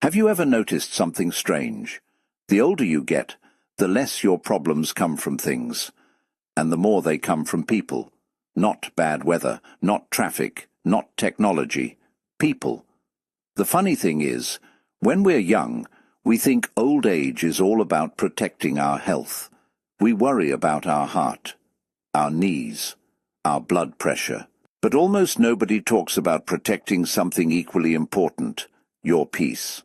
Have you ever noticed something strange? The older you get, the less your problems come from things, and the more they come from people. Not bad weather, not traffic, not technology. People. The funny thing is, when we're young, we think old age is all about protecting our health. We worry about our heart, our knees, our blood pressure. But almost nobody talks about protecting something equally important, your peace.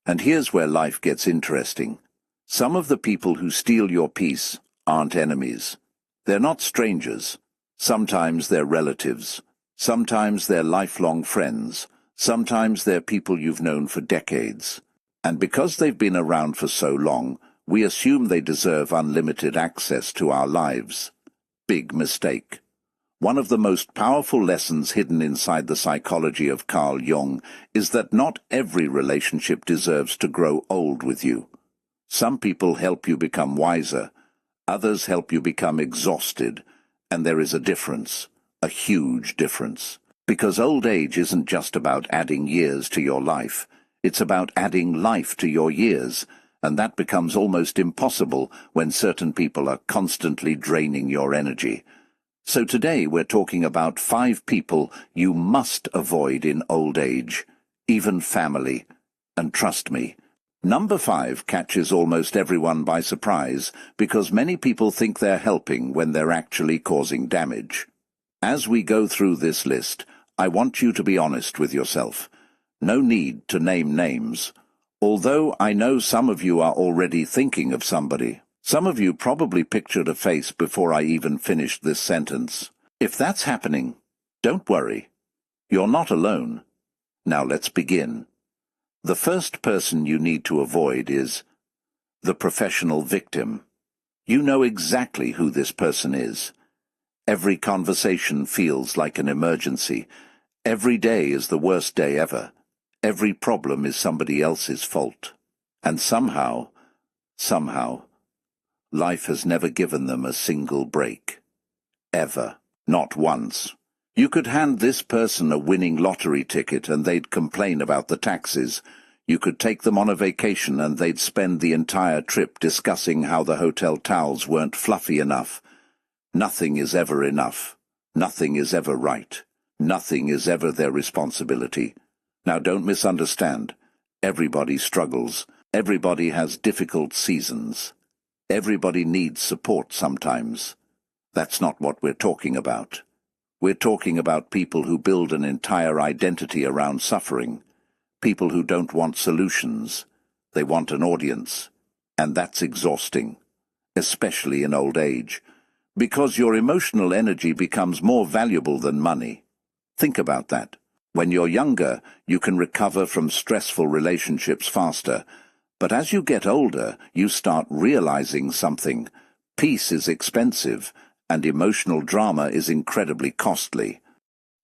And here's where life gets interesting. Some of the people who steal your peace aren't enemies. They're not strangers. Sometimes they're relatives. Sometimes they're lifelong friends. Sometimes they're people you've known for decades. And because they've been around for so long, we assume they deserve unlimited access to our lives. Big mistake. One of the most powerful lessons hidden inside the psychology of Carl Jung is that not every relationship deserves to grow old with you. Some people help you become wiser, others help you become exhausted, and there is a difference, a huge difference. Because old age isn't just about adding years to your life, it's about adding life to your years, and that becomes almost impossible when certain people are constantly draining your energy. So today we're talking about 5 people you must avoid in old age, even family. And trust me, number 5 catches almost everyone by surprise because many people think they're helping when they're actually causing damage. As we go through this list, I want you to be honest with yourself. No need to name names. Although I know some of you are already thinking of somebody. Some of you probably pictured a face before I even finished this sentence. If that's happening, don't worry. You're not alone. Now let's begin. The first person you need to avoid is the professional victim. You know exactly who this person is. Every conversation feels like an emergency. Every day is the worst day ever. Every problem is somebody else's fault. And somehow, life has never given them a single break. Ever. Not once. You could hand this person a winning lottery ticket and they'd complain about the taxes. You could take them on a vacation and they'd spend the entire trip discussing how the hotel towels weren't fluffy enough. Nothing is ever enough. Nothing is ever right. Nothing is ever their responsibility. Now don't misunderstand. Everybody struggles. Everybody has difficult seasons. Everybody needs support sometimes. That's not what we're talking about. We're talking about people who build an entire identity around suffering. People who don't want solutions. They want an audience. And that's exhausting. Especially in old age. Because your emotional energy becomes more valuable than money. Think about that. When you're younger, you can recover from stressful relationships faster. But as you get older, you start realizing something. Peace is expensive, and emotional drama is incredibly costly.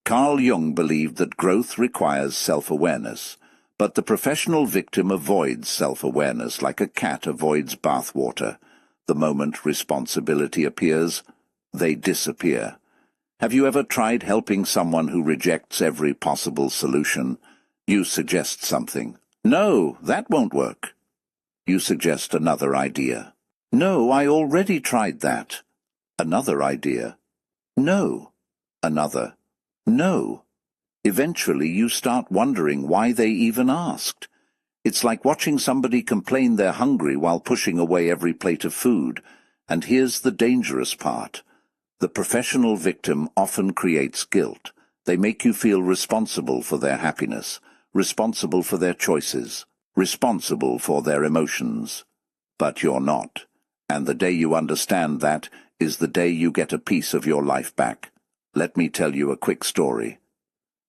Carl Jung believed that growth requires self-awareness, but the professional victim avoids self-awareness like a cat avoids bathwater. The moment responsibility appears, they disappear. Have you ever tried helping someone who rejects every possible solution? You suggest something. No, that won't work. You suggest another idea. No, I already tried that. Another idea. No. Another. No. Eventually you start wondering why they even asked. It's like watching somebody complain they're hungry while pushing away every plate of food. And here's the dangerous part. The professional victim often creates guilt. They make you feel responsible for their happiness, responsible for their choices, responsible for their emotions. But you're not. And the day you understand that is the day you get a piece of your life back. Let me tell you a quick story.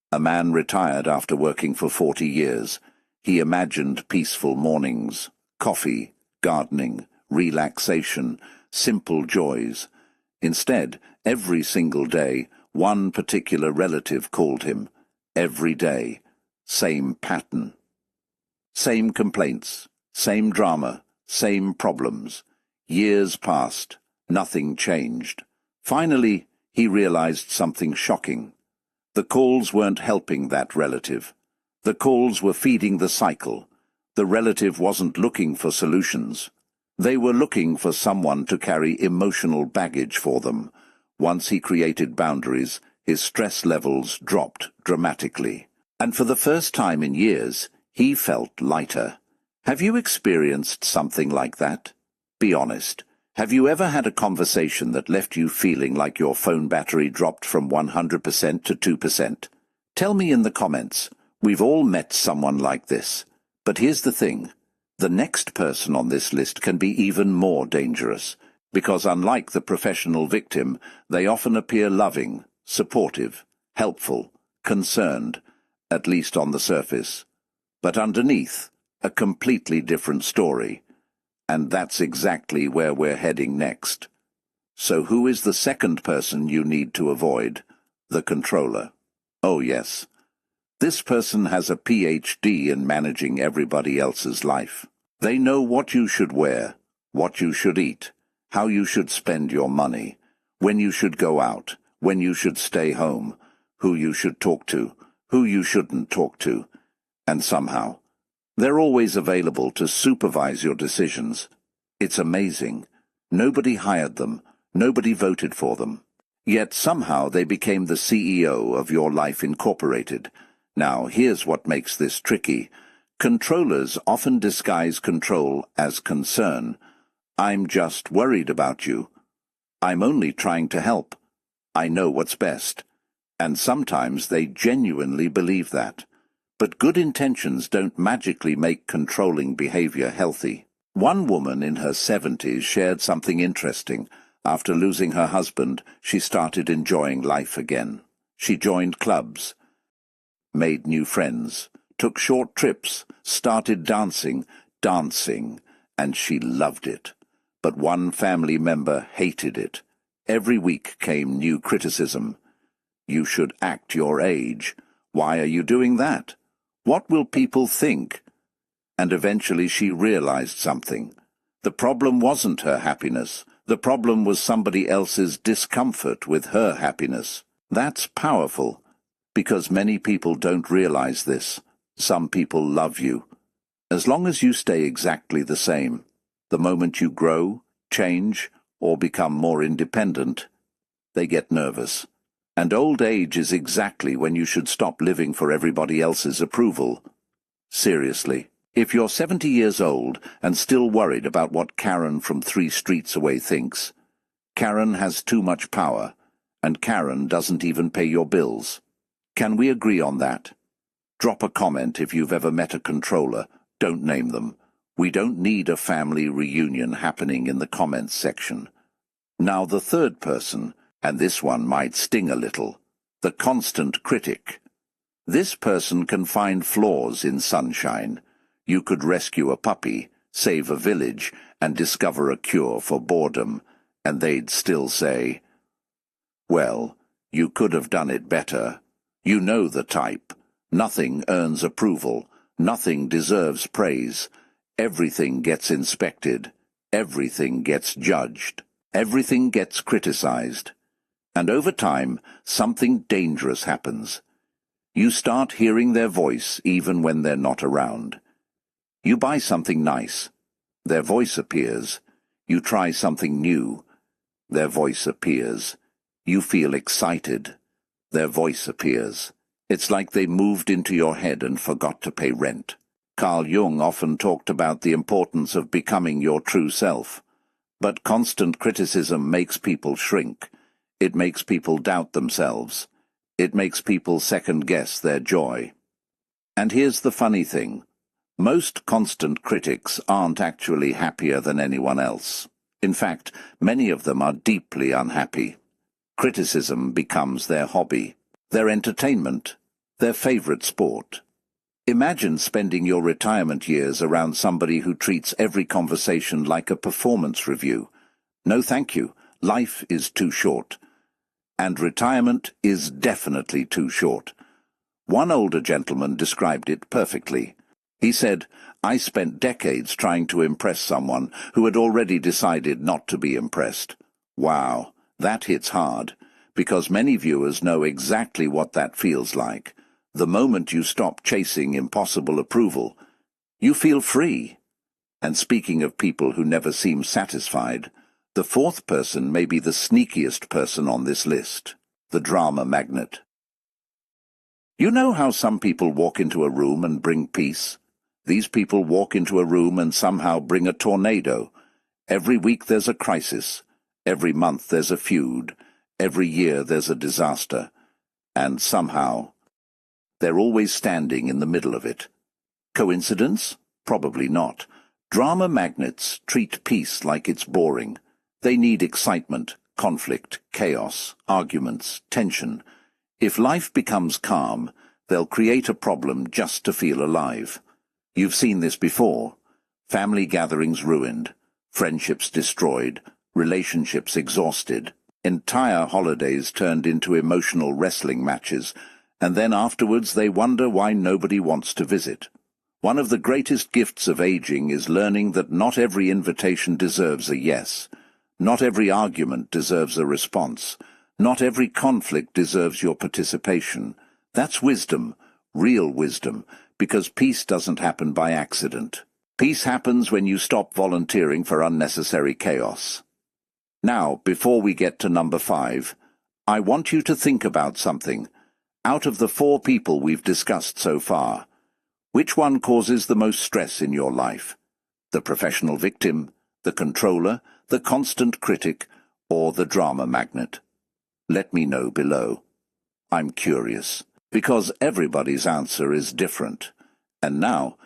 A man retired after working for 40 years. He imagined peaceful mornings, coffee, gardening, relaxation, simple joys. Instead, every single day, one particular relative called him. Every day. Same pattern. Same complaints. Same drama. Same problems. Years passed. Nothing changed. Finally, he realized something shocking. The calls weren't helping that relative. The calls were feeding the cycle. The relative wasn't looking for solutions. They were looking for someone to carry emotional baggage for them. Once he created boundaries, his stress levels dropped dramatically. And for the first time in years, he felt lighter. Have you experienced something like that? Be honest. Have you ever had a conversation that left you feeling like your phone battery dropped from 100% to 2%? Tell me in the comments. We've all met someone like this. But here's the thing. The next person on this list can be even more dangerous, because unlike the professional victim, they often appear loving, supportive, helpful, concerned, at least on the surface. But underneath, a completely different story. And that's exactly where we're heading next. So who is the second person you need to avoid? The controller. Oh yes. This person has a PhD in managing everybody else's life. They know what you should wear, what you should eat, how you should spend your money, when you should go out, when you should stay home, who you should talk to, who you shouldn't talk to. And somehow, they're always available to supervise your decisions. It's amazing. Nobody hired them. Nobody voted for them. Yet somehow they became the CEO of Your Life Incorporated. Now, here's what makes this tricky. Controllers often disguise control as concern. I'm just worried about you. I'm only trying to help. I know what's best. And sometimes they genuinely believe that. But good intentions don't magically make controlling behavior healthy. One woman in her 70s shared something interesting. After losing her husband, she started enjoying life again. She joined clubs, made new friends, took short trips, started dancing, and she loved it. But one family member hated it. Every week came new criticism. You should act your age. Why are you doing that? What will people think? And eventually she realized something. The problem wasn't her happiness. The problem was somebody else's discomfort with her happiness. That's powerful, because many people don't realize this. Some people love you. As long as you stay exactly the same, the moment you grow, change, or become more independent, they get nervous. And old age is exactly when you should stop living for everybody else's approval. Seriously, if you're 70 years old and still worried about what Karen from 3 streets away thinks, Karen has too much power, and Karen doesn't even pay your bills. Can we agree on that? Drop a comment if you've ever met a controller. Don't name them. We don't need a family reunion happening in the comments section. Now the third person, and this one might sting a little, the constant critic. This person can find flaws in sunshine. You could rescue a puppy, save a village, and discover a cure for boredom, and they'd still say, well, you could have done it better. You know the type. Nothing earns approval. Nothing deserves praise. Everything gets inspected. Everything gets judged. Everything gets criticized. And over time, something dangerous happens. You start hearing their voice even when they're not around. You buy something nice. Their voice appears. You try something new. Their voice appears. You feel excited. Their voice appears. It's like they moved into your head and forgot to pay rent. Carl Jung often talked about the importance of becoming your true self. But constant criticism makes people shrink. It makes people doubt themselves. It makes people second-guess their joy. And here's the funny thing. Most constant critics aren't actually happier than anyone else. In fact, many of them are deeply unhappy. Criticism becomes their hobby, their entertainment, their favorite sport. Imagine spending your retirement years around somebody who treats every conversation like a performance review. No thank you. Life is too short. And retirement is definitely too short. One older gentleman described it perfectly. He said, I spent decades trying to impress someone who had already decided not to be impressed. Wow, that hits hard, because many viewers know exactly what that feels like. The moment you stop chasing impossible approval, You feel free. And speaking of people who never seem satisfied, the fourth person may be the sneakiest person on this list, the drama magnet. You know how some people walk into a room and bring peace? These people walk into a room and somehow bring a tornado. Every week there's a crisis. Every month there's a feud. Every year there's a disaster. And somehow, they're always standing in the middle of it. Coincidence? Probably not. Drama magnets treat peace like it's boring. They need excitement, conflict, chaos, arguments, tension. If life becomes calm, they'll create a problem just to feel alive. You've seen this before. Family gatherings ruined, friendships destroyed, relationships exhausted, entire holidays turned into emotional wrestling matches, and then afterwards they wonder why nobody wants to visit. One of the greatest gifts of aging is learning that not every invitation deserves a yes. Not every argument deserves a response. Not every conflict deserves your participation. That's wisdom, real wisdom, because peace doesn't happen by accident. Peace happens when you stop volunteering for unnecessary chaos. Now, before we get to number 5, I want you to think about something. Out of the 4 people we've discussed so far, which one causes the most stress in your life? The professional victim, the controller, the constant critic, or the drama magnet? Let me know below. I'm curious, because everybody's answer is different. And now,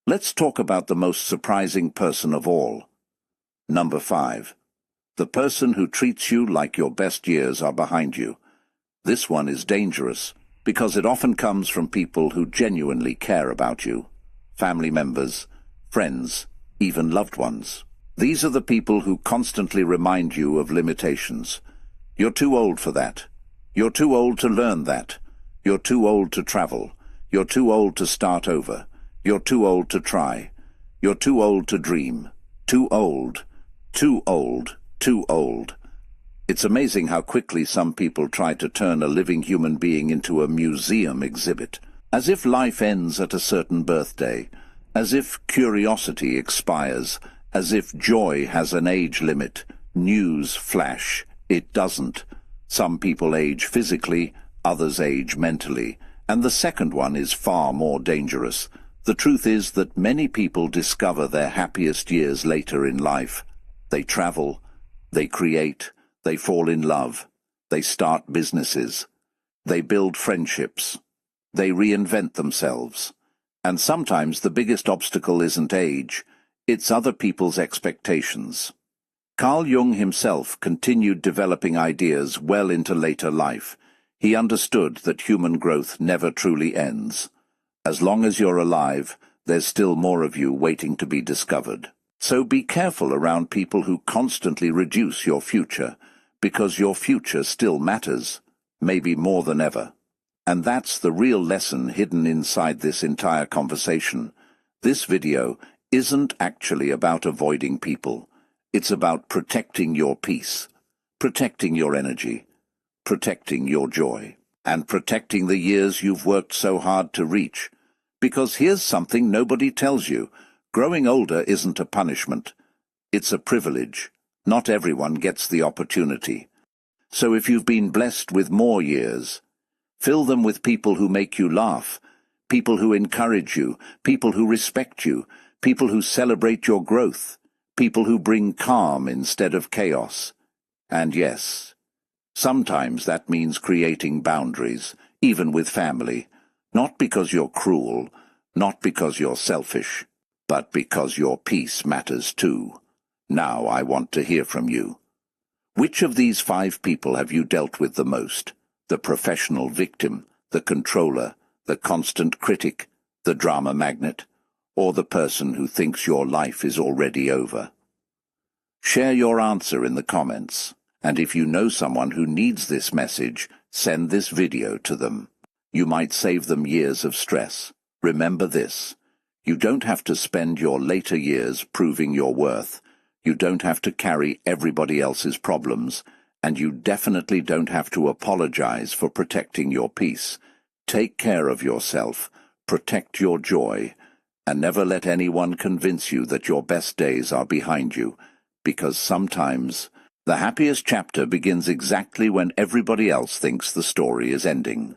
let's talk about the most surprising person of all. Number 5. The person who treats you like your best years are behind you. This one is dangerous, because it often comes from people who genuinely care about you. Family members, friends, even loved ones. These are the people who constantly remind you of limitations. You're too old for that. You're too old to learn that. You're too old to travel. You're too old to start over. You're too old to try. You're too old to dream. Too old. Too old. Too old. It's amazing how quickly some people try to turn a living human being into a museum exhibit, as if life ends at a certain birthday, as if curiosity expires, as if joy has an age limit. News flash, it doesn't. Some people age physically, others age mentally, and the second one is far more dangerous. The truth is that many people discover their happiest years later in life. They travel, they create, they fall in love, they start businesses, they build friendships, they reinvent themselves. And sometimes the biggest obstacle isn't age, it's other people's expectations. Carl Jung himself continued developing ideas well into later life. He understood that human growth never truly ends. As long as you're alive, there's still more of you waiting to be discovered. So be careful around people who constantly reduce your future, because your future still matters, maybe more than ever. And that's the real lesson hidden inside this entire conversation. This video isn't actually about avoiding people. It's about protecting your peace, protecting your energy, protecting your joy, and protecting the years you've worked so hard to reach. Because here's something nobody tells you. Growing older isn't a punishment. It's a privilege. Not everyone gets the opportunity. So if you've been blessed with more years, fill them with people who make you laugh, people who encourage you, people who respect you, people who celebrate your growth, people who bring calm instead of chaos. And yes, sometimes that means creating boundaries, even with family, not because you're cruel, not because you're selfish, but because your peace matters too. Now I want to hear from you. Which of these 5 people have you dealt with the most? The professional victim, the controller, the constant critic, the drama magnet, or the person who thinks your life is already over? Share your answer in the comments, and if you know someone who needs this message, send this video to them. You might save them years of stress. Remember this: you don't have to spend your later years proving your worth. You don't have to carry everybody else's problems, and you definitely don't have to apologize for protecting your peace. Take care of yourself, protect your joy, And never let anyone convince you that your best days are behind you, because sometimes the happiest chapter begins exactly when everybody else thinks the story is ending.